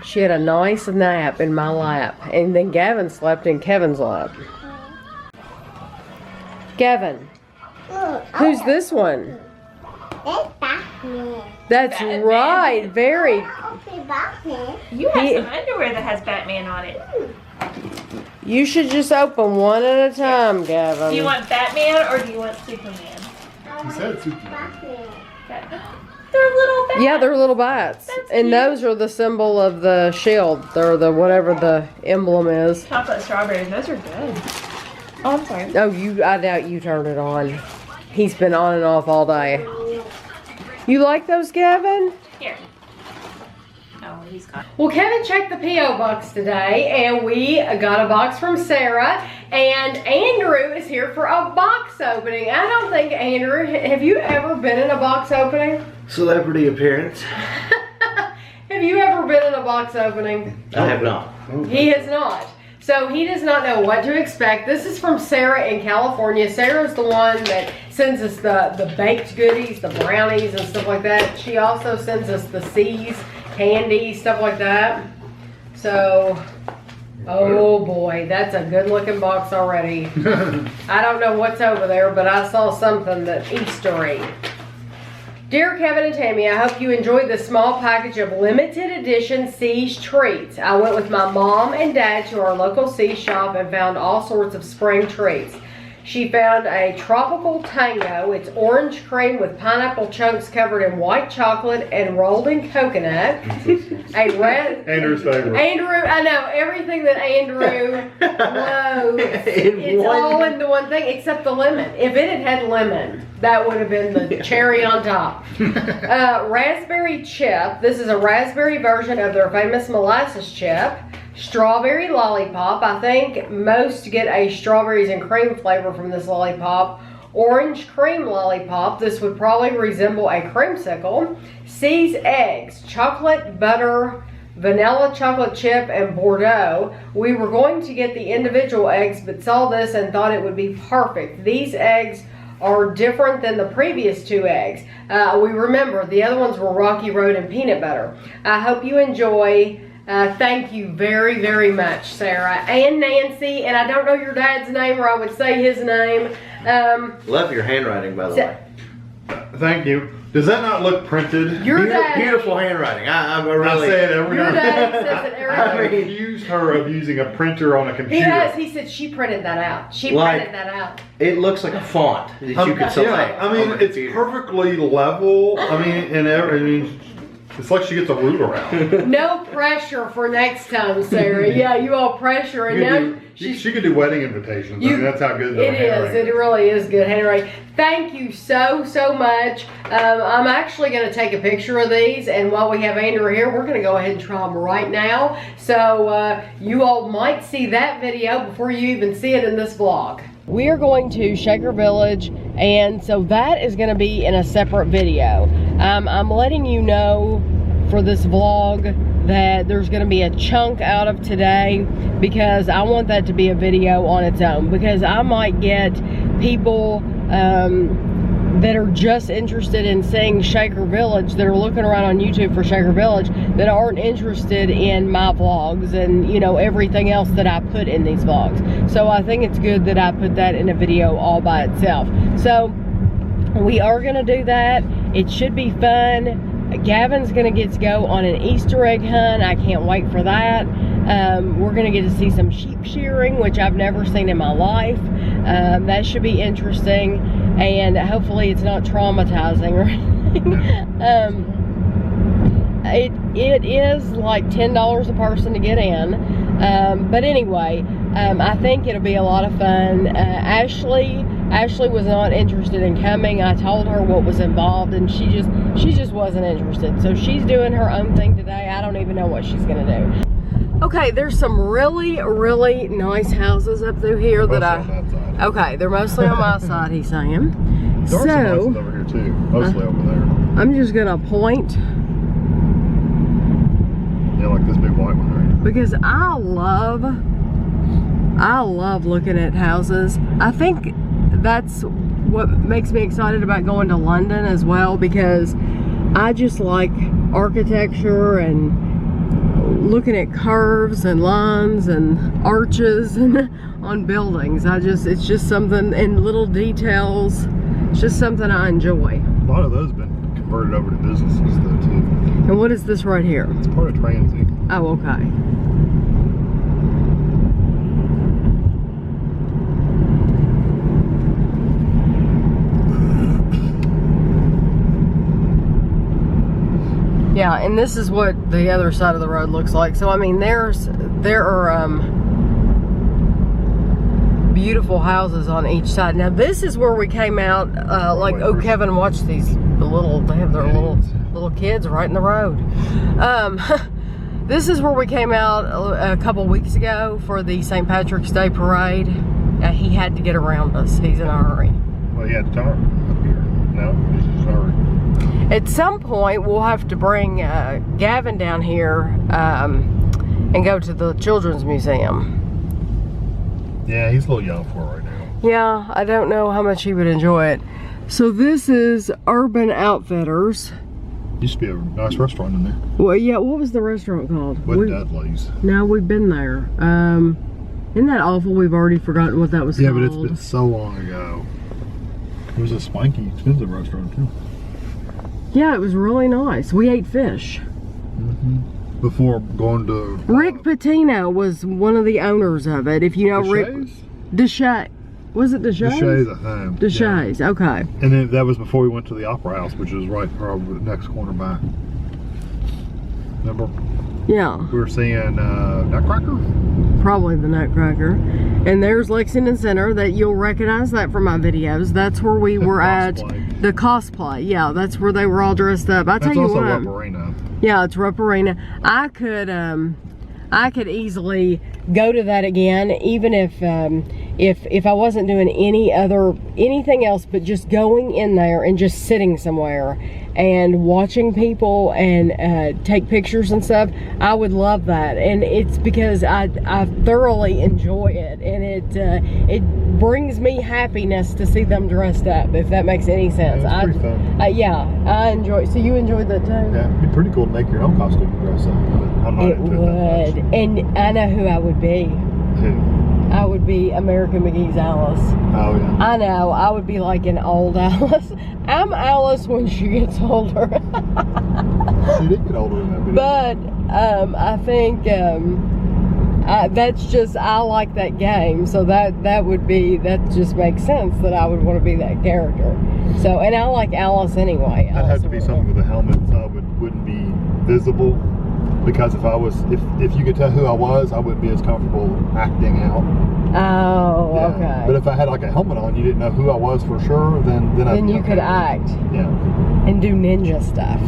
She had a nice nap in my lap, and then Gavin slept in Kevin's lap. Gavin, who's this one?
That's Batman.
That's
Batman.
Right, very.
Batman.
You have some underwear that has Batman on it.
You should just open one at a time, Gavin.
Do you want Batman or do you want Superman?
She said Superman.
Batman.
They're little bats.
Yeah, they're little bats.
That's
And
cute.
those are the symbol of the shield. They're the whatever the emblem is.
Chocolate strawberries. Those are good. Oh, I'm sorry.
Oh, I doubt you turned it on. He's been on and off all day. You like those, Gavin?
Here. Oh, he's got.
Well, Kevin checked the P.O. box today, and we got a box from Sarah, and Andrew is here for a box opening. I don't think, Andrew, have you ever been in a box opening?
Celebrity appearance.
Have you ever been in a box opening?
I have not.
He has not. So he does not know what to expect. This is from Sarah in California. Sarah's the one that sends us the baked goodies, the brownies and stuff like that. She also sends us the C's, candy, stuff like that. So Oh boy, that's a good looking box already. I don't know what's over there, but I saw something that Easter-y. Dear Kevin and Tammy, I hope you enjoyed this small package of limited edition See's treats. I went with my mom and dad to our local See's shop and found all sorts of spring treats. She found a tropical tango. It's orange cream with pineapple chunks covered in white chocolate and rolled in coconut. A red
Andrew's favorite.
Andrew, I know everything that Andrew loves. It's all in the one thing except the lemon. If it had lemon, that would have been the cherry on top. Raspberry chip. This is a raspberry version of their famous molasses chip. Strawberry lollipop. I think most get a strawberries and cream flavor from this lollipop. Orange cream lollipop. This would probably resemble a creamsicle. See's eggs. Chocolate butter, vanilla chocolate chip, and Bordeaux. We were going to get the individual eggs, but saw this and thought it would be perfect. These eggs are different than the previous 2 eggs. We remember the other ones were Rocky Road and peanut butter. I hope you enjoy. Thank you very, very much, Sarah and Nancy. And I don't know your dad's name, or I would say his name.
Love your handwriting, by the way.
Thank you. Does that not look printed?
Your dad.
Beautiful handwriting. I
I
really.
say it every
Your
time.
dad says it every
I
time.
accused her of using a printer on a computer.
He has. He said she printed that out. She printed that out.
It looks like a font that you could select.
Yeah, I mean,
on the
it's
computer.
perfectly level. I mean, it's like she gets a ruler out.
No pressure for next time, Sarah. Yeah, you all pressure and now
She could do wedding invitations. I mean, that's how good
it is. It really is good handwriting. Thank you so much. I'm actually going to take a picture of these, and while we have Andrew here, we're going to go ahead and try them right now. So you all might see that video before you even see it in this vlog. We are going to Shaker Village, and so that is going to be in a separate video. I'm letting you know for this vlog that there's going to be a chunk out of today because I want that to be a video on its own, because I might get people that are just interested in seeing Shaker Village, that are looking around on YouTube for Shaker Village, that aren't interested in my vlogs and, you know, everything else that I put in these vlogs. So I think it's good that I put that in a video all by itself. So we are going to do that. It should be fun. Gavin's going to get to go on an Easter egg hunt. I can't wait for that. We're going to get to see some sheep shearing, which I've never seen in my life. That should be interesting, and hopefully it's not traumatizing or anything. It is like $10 a person to get in, but anyway, I think it'll be a lot of fun. Ashley was not interested in coming. I told her what was involved, and she just wasn't interested. So she's doing her own thing today. I don't even know what she's gonna do. Okay, there's some really nice houses up through here okay, they're mostly on my side, he's saying.
There are some houses over here too, mostly over there.
I'm just gonna point.
Yeah, like this big white one right here.
Because I love looking at houses. I think that's what makes me excited about going to London as well, because I just like architecture and looking at curves and lines and arches and on buildings. It's just something, and little details. It's just something I enjoy.
A lot of those have been converted over to businesses though too.
And what is this right here?
It's part of Transy.
Oh, okay. Yeah, and this is what the other side of the road looks like. So I mean, there are beautiful houses on each side. Now this is where we came out. Like, oh, Kevin, watch these. They have their little kids right in the road. This is where we came out a couple weeks ago for the St. Patrick's Day parade. He had to get around us. He's in a hurry.
Well, he had to turn up here. No, he's just in a hurry.
At some point, we'll have to bring Gavin down here and go to the Children's Museum.
Yeah, he's a little young for it right now.
Yeah, I don't know how much he would enjoy it. So this is Urban Outfitters.
Used to be a nice restaurant in there.
Well, yeah, what was the restaurant called?
With Dudley's.
No, we've been there. Isn't that awful? We've already forgotten what that was
Yeah,
called.
but it's been so long ago. It was a swanky, expensive restaurant too.
Yeah, it was really nice. We ate fish.
Before going to
Rick Patino was one of the owners of it. If you know Rick Deshays. Was it Deshays?
Deshays, I think.
Deshays, okay.
And then that was before we went to the Opera House, which was right probably the next corner back. Remember?
Yeah.
We were seeing Nutcracker.
Probably the Nutcracker. And there's Lexington Center. That you'll recognize that from my videos. That's where we were at the cosplay. Yeah, that's where they were all dressed up. I tell you what.
That's also Rupp Arena.
Yeah, it's Rupp Arena. I could easily go to that again, even if I wasn't doing anything else but just going in there and just sitting somewhere and watching people and take pictures and stuff. I would love that, and it's because I thoroughly enjoy it, and it brings me happiness to see them dressed up, if that makes any sense.
Yeah, it's pretty fun.
Yeah, I enjoy. So you enjoyed that too?
Yeah, it'd be pretty cool to make your own costume and dress up, but I'm not
It
into it
would,
that much.
and I know who I would be.
Who?
I would be American McGee's Alice.
Oh yeah.
I know, I would be like an old Alice. I'm Alice when she gets older.
She did get older in that video.
But I think that's just, I like that game, so that just makes sense that I would want to be that character. So, and I like Alice anyway.
I'd have to be something with a helmet so I wouldn't be visible, because if you could tell who I was, I wouldn't be as comfortable acting out.
Oh,
Yeah.
okay.
But if I had like a helmet on, you didn't know who I was for sure, then I'd
Then
be
you
okay
could
with it.
act
Yeah.
and do ninja stuff.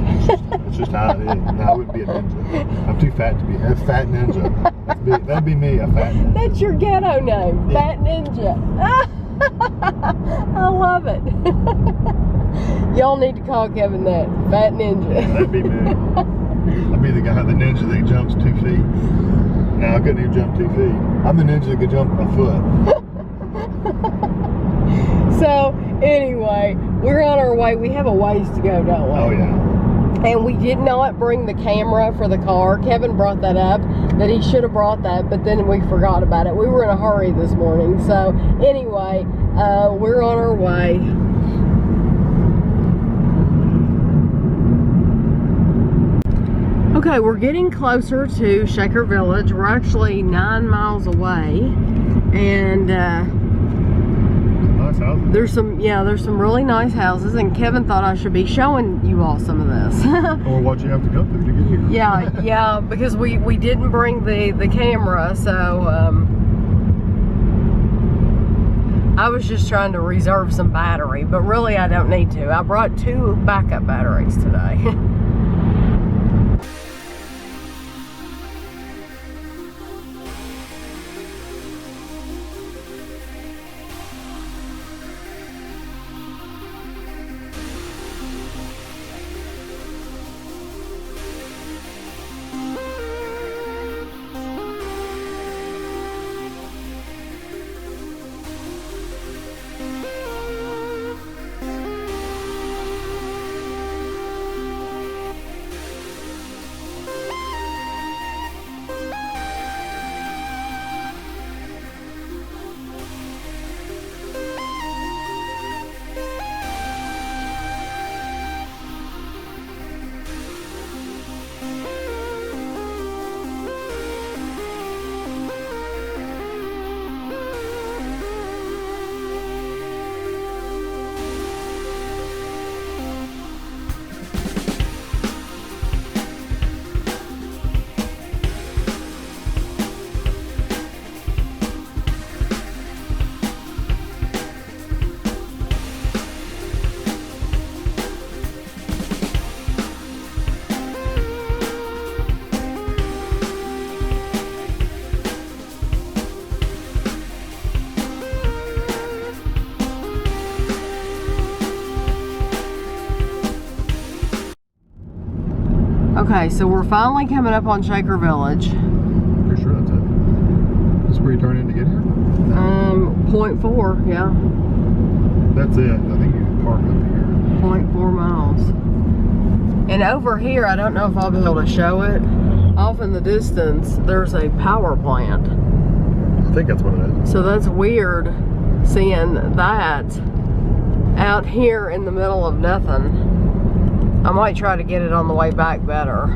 It's just how it is. No, I wouldn't be a ninja. I'm too fat to be a fat ninja. That'd be me, a fat ninja.
That's your ghetto name,
Yeah.
Fat Ninja. I love it. Y'all need to call Kevin that, Fat Ninja.
That'd be me. I'd be the guy, the ninja that jumps 2 feet. No, I couldn't even jump 2 feet. I'm the ninja that could jump a foot.
So, anyway, we're on our way. We have a ways to go, don't we?
Oh yeah.
And we did not bring the camera for the car. Kevin brought that up, that he should have brought that, but then we forgot about it. We were in a hurry this morning. So, anyway, we're on our way. Okay, we're getting closer to Shaker Village. We're actually 9 miles away, and
Nice house.
there's some really nice houses. And Kevin thought I should be showing you all some of this.
Or what you have to go through to get here.
yeah, because we didn't bring the camera, so I was just trying to reserve some battery, but really I don't need to. I brought 2 backup batteries today. Okay, so we're finally coming up on Shaker Village.
Pretty sure that's it. That's where you turn in to get here?
0.4, yeah.
That's it. I think you can park up here.
0.4 miles. And over here, I don't know if I'll be able to show it. Off in the distance, there's a power plant.
I think that's what it is.
So that's weird seeing that out here in the middle of nothing. I might try to get it on the way back better.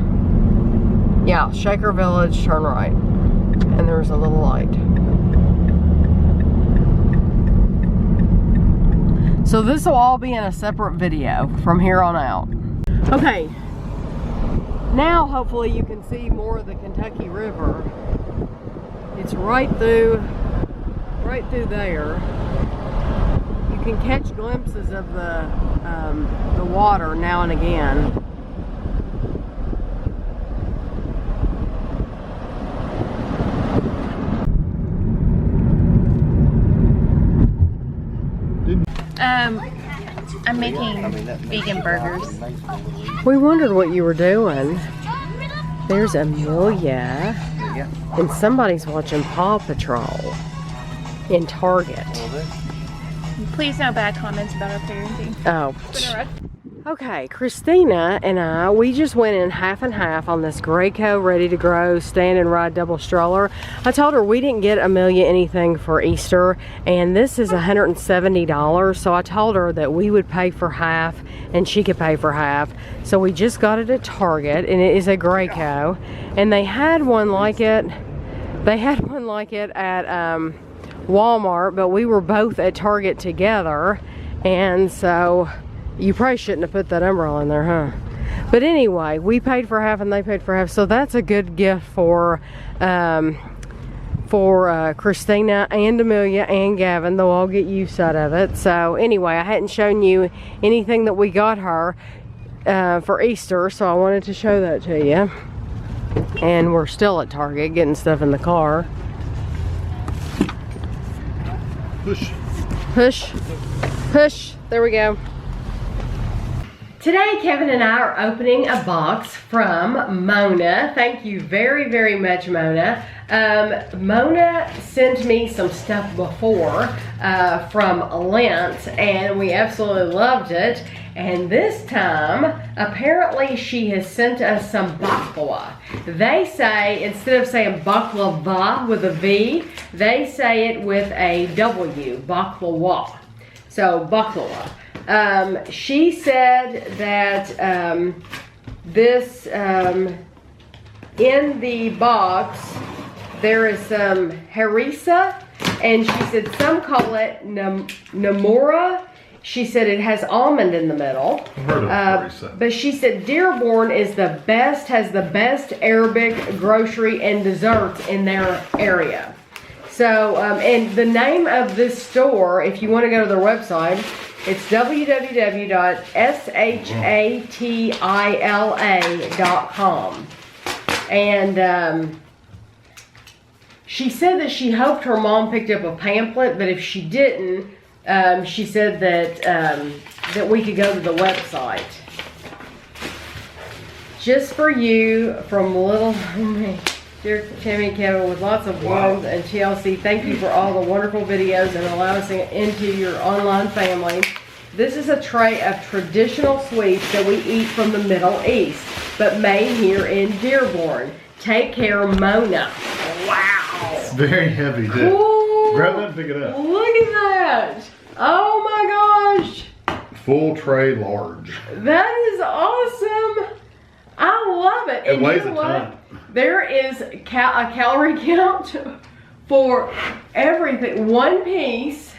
Yeah, Shaker Village, turn right. And there's a little light. So this will all be in a separate video from here on out. Okay, now hopefully you can see more of the Kentucky River. It's right through there. You can catch glimpses of the water now and again.
I'm making vegan burgers.
We wondered what you were doing. There's Amelia. And somebody's watching Paw Patrol in Target.
Please no bad comments about our parenting.
Oh. Okay, Christina and I, we just went in half and half on this Graco Ready to Grow Stand and Ride double stroller. I told her we didn't get Amelia anything for Easter, and this is $170, so I told her that we would pay for half and she could pay for half. So we just got it at Target, and it is a Graco, and they had one like it. They had one like it at Walmart, but we were both at Target together, and so you probably shouldn't have put that umbrella in there, huh? But anyway, we paid for half and they paid for half, so that's a good gift for Christina and Amelia and Gavin. They'll all get use out of it. So anyway, I hadn't shown you anything that we got her for Easter, so I wanted to show that to you. And we're still at Target getting stuff in the car.
Push.
Push. Push. There we go. Today, Kevin and I are opening a box from Mona. Thank you very, very much, Mona. Mona sent me some stuff before from Lent, and we absolutely loved it. And this time, apparently she has sent us some baklawa. They say, instead of saying baklava with a V, they say it with a W, baklawa. So, baklawa. She said that this, in the box, there is some harissa, and she said some call it namora. She said it has almond in the middle.
I've heard of harissa.
But she said Dearborn is the best, has the best Arabic grocery and desserts in their area. So, and the name of this store, if you want to go to their website, it's www.shatila.com. And she said that she hoped her mom picked up a pamphlet, but if she didn't, she said that that we could go to the website. Just for you, from little dear Timmy Kevin, with lots of warmth and TLC, thank you for all the wonderful videos and allowing us into your online family. This is a tray of traditional sweets that we eat from the Middle East, but made here in Dearborn. Take care, Mona. Wow.
It's very heavy, too.
Ooh,
grab that and pick it up.
Look at that. Oh my gosh.
Full tray large.
That is awesome. I love it.
It
And
weighs
you know
a
what?
ton.
There is a calorie count for everything. One piece,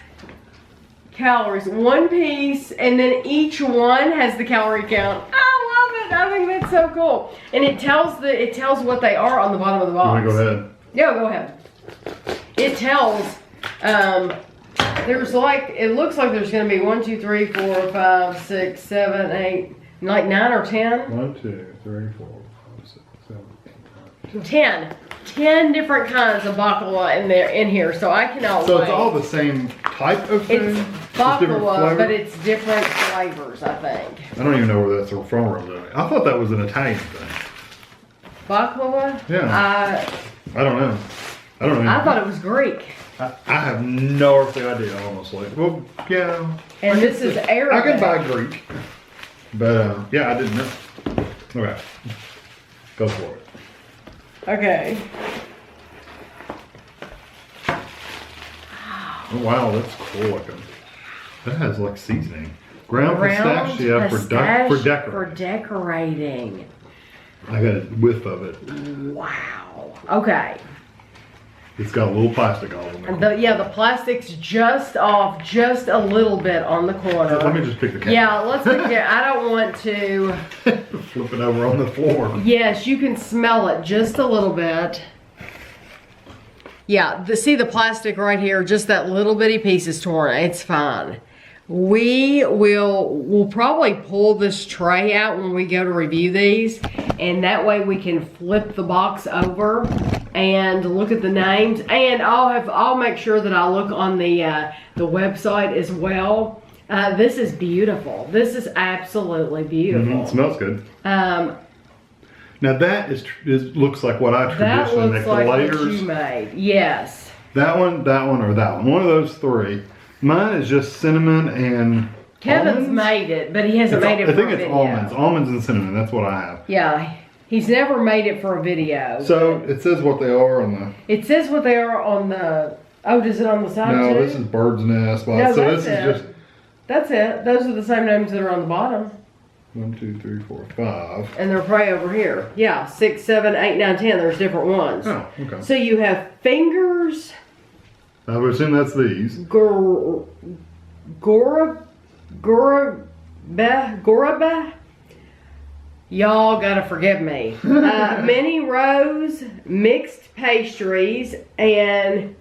calories, one piece, and then each one has the calorie count. I love it. I think that's so cool. And it tells what they are on the bottom of the box.
You want to go ahead?
Yeah, go ahead. It tells, there's like, it looks like there's going to be 1, 2, 3, 4, 5, 6, 7, 8, like 9 or 10.
1, 2, 3, 4, 5, 6, 7, 8, 9.
10 different kinds of baklava in here, so I cannot
So
wait.
it's all the same type of food?
It's
Just different
baklava,
flavor?
but it's different flavors, I think.
I don't even know where that's from really. I thought that was an Italian thing.
Baklava?
Yeah. I don't know. I don't know.
I thought it was Greek.
I have no earthly idea, honestly. Well, yeah.
And this is Arabic.
I can buy Greek. But, yeah, I didn't know. Okay. Go for it.
Okay.
Oh, wow, that's cool looking. That has like seasoning. Ground pistachio for decorating.
For decorating.
I got a whiff of it.
Wow. Okay.
It's got a little plastic all in there.
The plastic's just off, just a little bit on the corner.
Let me just pick the can.
Yeah, let's pick it. I don't want to
Flip it over on the floor.
Yes, you can smell it just a little bit. Yeah, see the plastic right here, just that little bitty piece is torn. It's fine. We'll probably pull this tray out when we go to review these, and that way we can flip the box over and look at the names, and I'll make sure that I look on the website as well. This is beautiful. This is absolutely beautiful.
It smells good. Now that looks like what I
That
traditionally
looks
make.
like
The layers.
what you made. Yes.
That one, or that one. One of those three. Mine is just cinnamon and
Kevin's
almonds?
made it, but he hasn't made it for
I think
a
it's
video.
almonds. Almonds and cinnamon. That's what I have.
Yeah, he's never made it for a video.
So it says what they are on
It says what they are on the. Oh, does it on the
the.
side
No,
too?
this is bird's nest.
No,
so
that's
this
it.
is just
That's it. Those are the same names that are on the bottom,
1, 2, 3, 4, 5.
and they're probably over here. Yeah, 6, 7, 8, 9, 10. There's different ones.
Oh, okay.
So you have fingers.
I would assume that's these.
Goraba. Y'all gotta forgive me. Mini rows, mixed pastries, and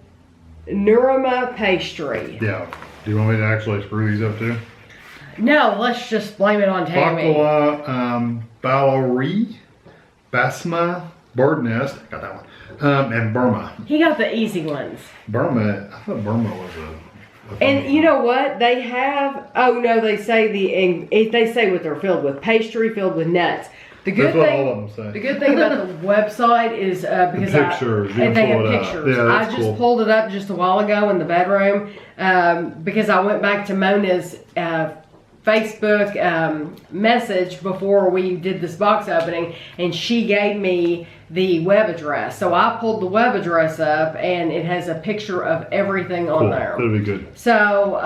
Nurma pastry.
Yeah. Do you want me to actually screw these up too?
No, let's just blame it on Tammy.
Baklawa, Balori, Basma, bird nest. Got that one. And Burma.
He got the easy ones.
Burma. I thought Burma was a
And you know what? They have, oh no, they say they say what they're filled with. Pastry filled with nuts. The good
That's what
thing,
all of them say.
the good thing about the website is because
pictures, you can
and they have
pull it up.
pictures.
Yeah,
I
that's
just
cool.
pulled it up just a while ago in the bedroom because I went back to Mona's Facebook message before we did this box opening, and she gave me the web address. So I pulled the web address up, and it has a picture of everything on
Cool.
there.
That'll be good.
So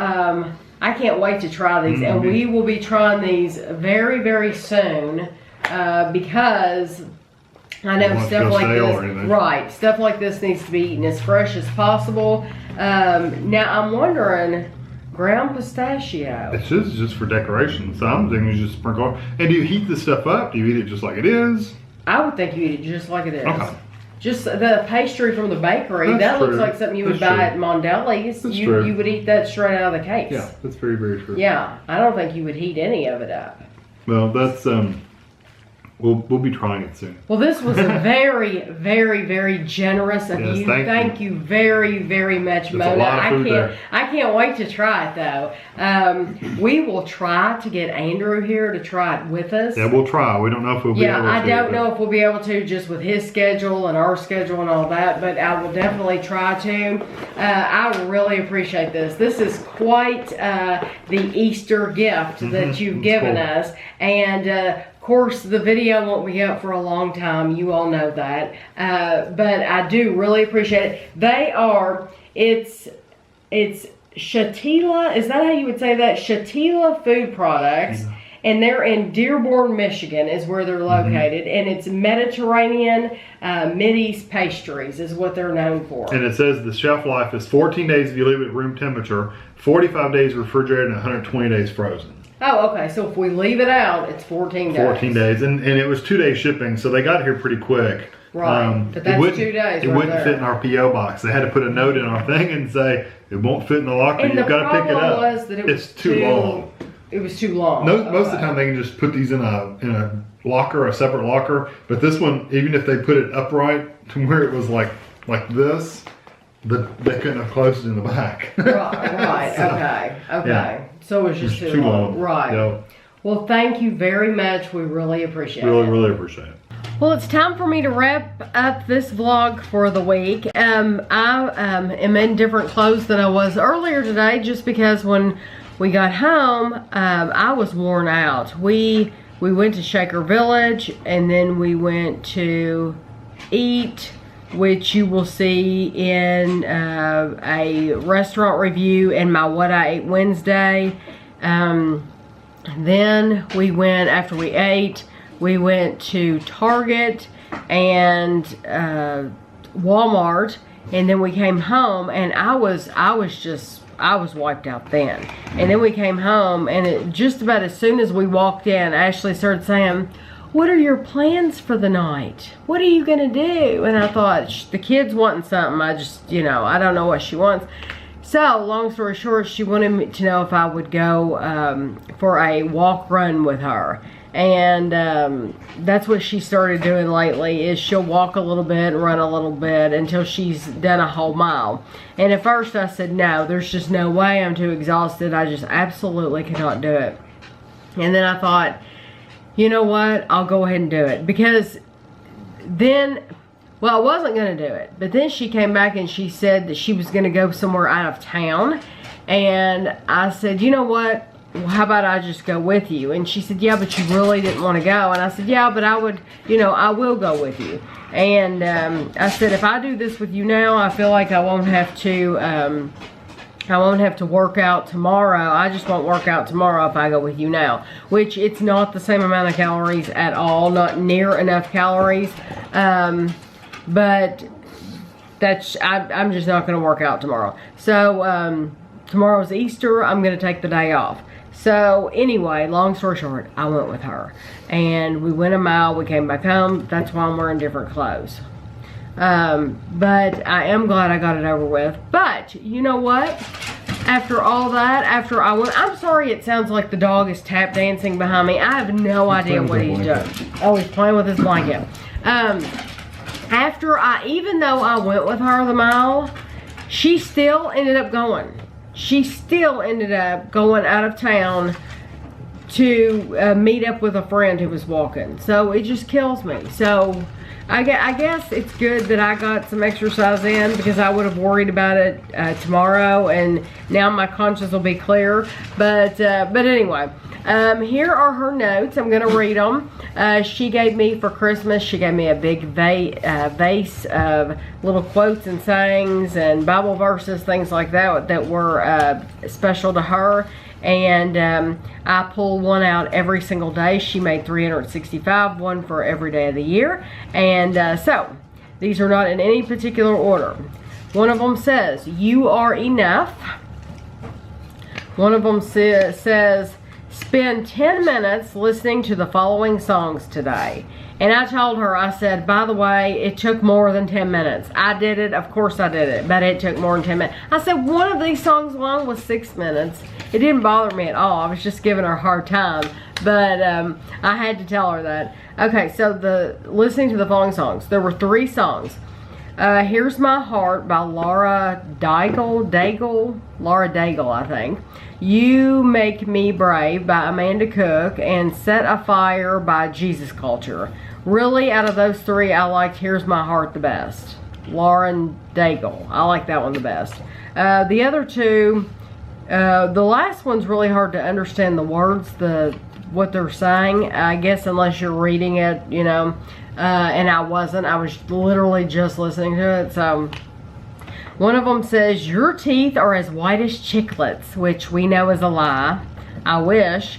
I can't wait to try these, and we will be trying these very, very soon because I know
Won't
stuff
go
like
stale
this,
or anything.
right? Stuff like this needs to be eaten as fresh as possible. Now I'm wondering, ground pistachio.
This is just for decoration. So I'm thinking you just sprinkle. And do you heat this stuff up? Do you eat it just like it is?
I would think you eat it just like it is.
Okay.
Just the pastry from the bakery.
That's
that looks
true.
like something you would
That's
buy
true.
at Mondelli's.
That's
You
true.
you would eat that straight out of the case.
Yeah, that's very, very true.
Yeah, I don't think you would heat any of it up.
Well, that's we'll be trying it soon.
Well, this was a very, very, very generous of
Yes,
you.
thank
you very, very much,
There's a
Mona.
lot of food there.
I can't wait to try it though. We will try to get Andrew here to try it with us.
Yeah, we'll try. We don't know if we'll be able to.
I don't
but-
know if we'll be able to just with his schedule and our schedule and all that, but I will definitely try to. I really appreciate this. This is quite the Easter gift that you've
It's
given
cool.
us. And of course, the video won't be up for a long time. You all know that. But I do really appreciate it. It's Shatila, is that how you would say that? Shatila Food Products.
Yeah.
And they're in Dearborn, Michigan is where they're located. And it's Mediterranean Mideast pastries is what they're known for.
And it says the shelf life is 14 days if you leave it at room temperature, 45 days refrigerated, and 120 days frozen.
Oh, okay. So if we leave it out, it's 14 days.
14 days. And it was 2 day shipping, so they got here pretty quick.
Right. But that's 2 days
It
right
wouldn't
there.
fit in our P.O. box. They had to put a note in our thing and say, it won't fit in the locker.
And
You've
the
got to pick it
problem
up.
was that it was
it's too long.
It was too long.
Most of the
Okay.
time they can just put these in a locker, a separate locker. But this one, even if they put it upright to where it was like this, they couldn't have closed it in the back.
Right.
So,
Okay.
yeah.
So it was just
It's
too long. Right.
Yep.
Well, thank you very much. We really appreciate it.
Really appreciate it.
Well, it's time for me to wrap up this vlog for the week. I am in different clothes than I was earlier today just because when we got home, I was worn out. We we went to Shaker Village, and then we went to eat, which you will see in a restaurant review in my What I Ate Wednesday. Then we went, after we ate, we went to Target and Walmart, and then we came home, and I was wiped out then. And then we came home, and just about as soon as we walked in, Ashley started saying, "What are your plans for the night? What are you gonna do?" And I thought, the kid's wanting something. I just, I don't know what she wants. So, long story short, she wanted me to know if I would go for a walk run with her. And that's what she started doing lately, is she'll walk a little bit and run a little bit until she's done a whole mile. And at first I said, no, there's just no way. I'm too exhausted. I just absolutely cannot do it. And then I thought, you know what? I'll go ahead and do it. Because then, well, I wasn't going to do it. But then she came back and she said that she was going to go somewhere out of town. And I said, you know what? Well, how about I just go with you? And she said, yeah, but you really didn't want to go. And I said, yeah, but I would, I will go with you. And I said, if I do this with you now, I feel like I won't have to work out tomorrow. I just won't work out tomorrow if I go with you now. Which, it's not the same amount of calories at all. Not near enough calories. But I'm just not going to work out tomorrow. So, tomorrow's Easter. I'm going to take the day off. So anyway, long story short, I went with her. And we went a mile. We came back home. That's why I'm wearing different clothes. But I am glad I got it over with. But you know what? After all that, after I went, I'm sorry it sounds like the dog is tap dancing behind me. I have no idea what he's doing. Oh, he's playing with his blanket. Even though I went with her the mile, she still ended up going. She still ended up going out of town to meet up with a friend who was walking. So it just kills me. So I guess it's good that I got some exercise in, because I would have worried about it tomorrow, and now my conscience will be clear. But anyway, here are her notes. I'm going to read them. She gave me for Christmas, she gave me a big vase of little quotes and sayings and Bible verses, things like that, that were special to her. And I pull one out every single day. She made 365, one for every day of the year. And so, these are not in any particular order. One of them says, "You are enough." One of them says, "Spend 10 minutes listening to the following songs today." And I told her, I said, by the way, it took more than 10 minutes. I did it, of course I did it, but it took more than 10 minutes. I said, one of these songs alone was 6 minutes. It didn't bother me at all. I was just giving her a hard time. But I had to tell her that. Okay, so listening to the following songs. There were 3 songs. Here's My Heart by Laura Daigle, I think. You Make Me Brave by Amanda Cook, and Set a Fire by Jesus Culture. Really, out of those 3, I liked Here's My Heart the best. Lauren Daigle. I like that one the best. The other 2, the last one's really hard to understand the words, what they're saying, I guess, unless you're reading it, and I wasn't. I was literally just listening to it. So one of them says, "Your teeth are as white as chiclets," which we know is a lie. I wish.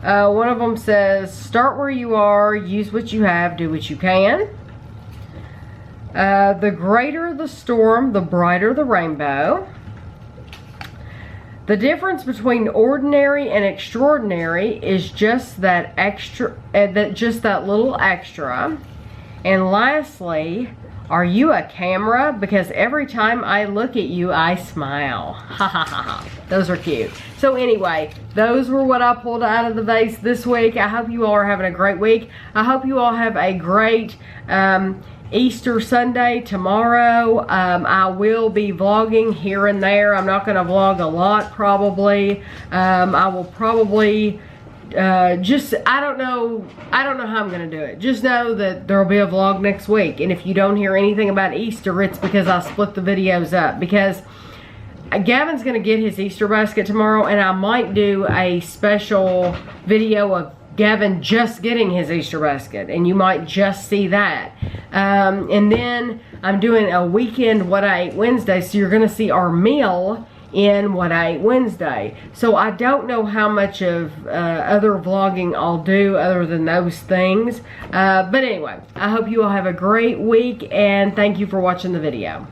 One of them says, "Start where you are, use what you have, do what you can." The greater the storm, the brighter the rainbow. The difference between ordinary and extraordinary is just that little extra. And lastly, are you a camera? Because every time I look at you, I smile. Ha ha ha ha. Those are cute. So anyway, those were what I pulled out of the vase this week. I hope you all are having a great week. I hope you all have a great Easter Sunday tomorrow. I will be vlogging here and there. I'm not going to vlog a lot probably. I will probably I don't know how I'm going to do it. Just know that there will be a vlog next week. And if you don't hear anything about Easter, it's because I split the videos up. Because Gavin's going to get his Easter basket tomorrow, and I might do a special video of Gavin just getting his Easter basket, and you might just see that. And then I'm doing a weekend What I Ate Wednesday, so you're going to see our meal in What I Ate Wednesday. So I don't know how much of other vlogging I'll do other than those things. But anyway, I hope you all have a great week, and thank you for watching the video.